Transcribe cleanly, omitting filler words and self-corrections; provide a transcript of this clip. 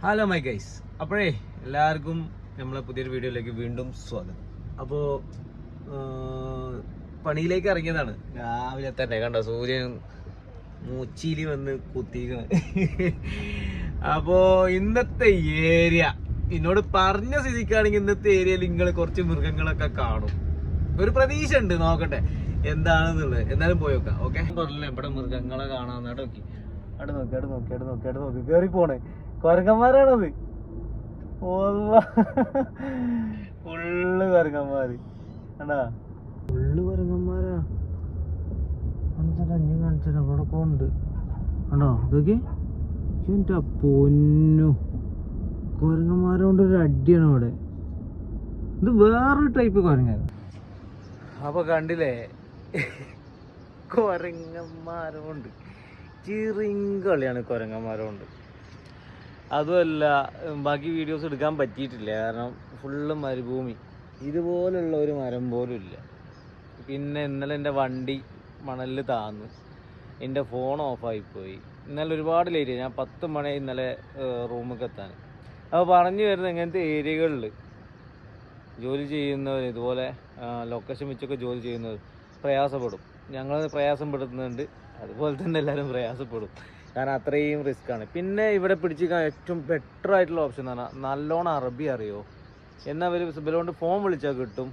Hello my guys, അപ്പോഴേ എല്ലാവർക്കും നമ്മളെ പുതിയൊരു വീഡിയോയിലേക്ക് വീണ്ടും സ്വാഗതം. അപ്പോൾ പണിയിലേക്ക് ഇറങ്ങിയതാണ് രാവിലെ തന്നെ. കണ്ടോ, സൂര്യൻ മൂച്ചിയിൽ വന്ന് കുത്തിക്കണ്. അപ്പോൾ ഇന്നത്തെ ഏരിയ എന്നോട് പറഞ്ഞ സ്ഥിതിക്കാണെങ്കിൽ ഇന്നത്തെ ഏരിയയിൽ നിങ്ങൾ കുറച്ച് മൃഗങ്ങളൊക്കെ കാണും. ഒരു പ്രതീക്ഷ ഉണ്ട്, നോക്കട്ടെ എന്താണെന്നുള്ളത്. എന്നാലും പോയി നോക്കാം. ഓക്കെ, പറഞ്ഞില്ലേ ഇവിടെ മൃഗങ്ങളെ കാണാന്ന്. അവിടെ നോക്കി കയറി പോണേ കൊരങ്ങന്മാരാണത്. ഫുള്ള് കൊരങ്ങന്മാര് കണ്ടാ, ഫുള്ള് കൊരങ്ങന്മാരാ. കാണിച്ചാ അവിടെ പോണ്ട് കണ്ടോ, ഇതൊക്കെ എന്റെ പൊന്നു കൊരങ്ങന്മാരോണ്ടൊരു അടിയാണ് ഇവിടെ. ഇത് വേറൊരു ടൈപ്പ് കൊരങ്ങ. അപ്പൊ കണ്ടില്ലേ, കൊരങ്ങന്മാരോണ്ട് ചിറിങ്കളിയാണ് കൊരങ്ങന്മാരോണ്ട്. അതുമല്ല, ബാക്കി വീഡിയോസ് എടുക്കാൻ പറ്റിയിട്ടില്ല, കാരണം ഫുള്ള് മരുഭൂമി. ഇതുപോലുള്ള ഒരു മരം പോലും ഇല്ല. പിന്നെ ഇന്നലെ എൻ്റെ വണ്ടി മണലിൽ താന്ന് എൻ്റെ ഫോൺ ഓഫായിപ്പോയി. ഇന്നലെ ഒരുപാട് ലേറ്റ് ആയി. ഞാൻ 10 മണി ഇന്നലെ റൂമിൽ എത്താൻ. അപ്പോൾ പറഞ്ഞു വരുന്നത്, ഇങ്ങനത്തെ ഏരിയകളിൽ ജോലി ചെയ്യുന്നവർ, ഇതുപോലെ ലൊക്കേഷൻ വെച്ചൊക്കെ ജോലി ചെയ്യുന്നവർ പ്രയാസപ്പെടും. ഞങ്ങൾ പ്രയാസപ്പെടുത്തുന്നുണ്ട്, അതുപോലെ തന്നെ എല്ലാവരും പ്രയാസപ്പെടും. കാരണം അത്രയും റിസ്ക്കാണ്. പിന്നെ ഇവിടെ പിടിച്ചിരിക്കാൻ ഏറ്റവും ബെറ്റർ ആയിട്ടുള്ള ഓപ്ഷൻ എന്ന് പറഞ്ഞാൽ നല്ലോണം അറബി അറിയോ എന്നാൽ ഇവർ ഇവരോണ്ട് ഫോൺ വിളിച്ചാൽ കിട്ടും.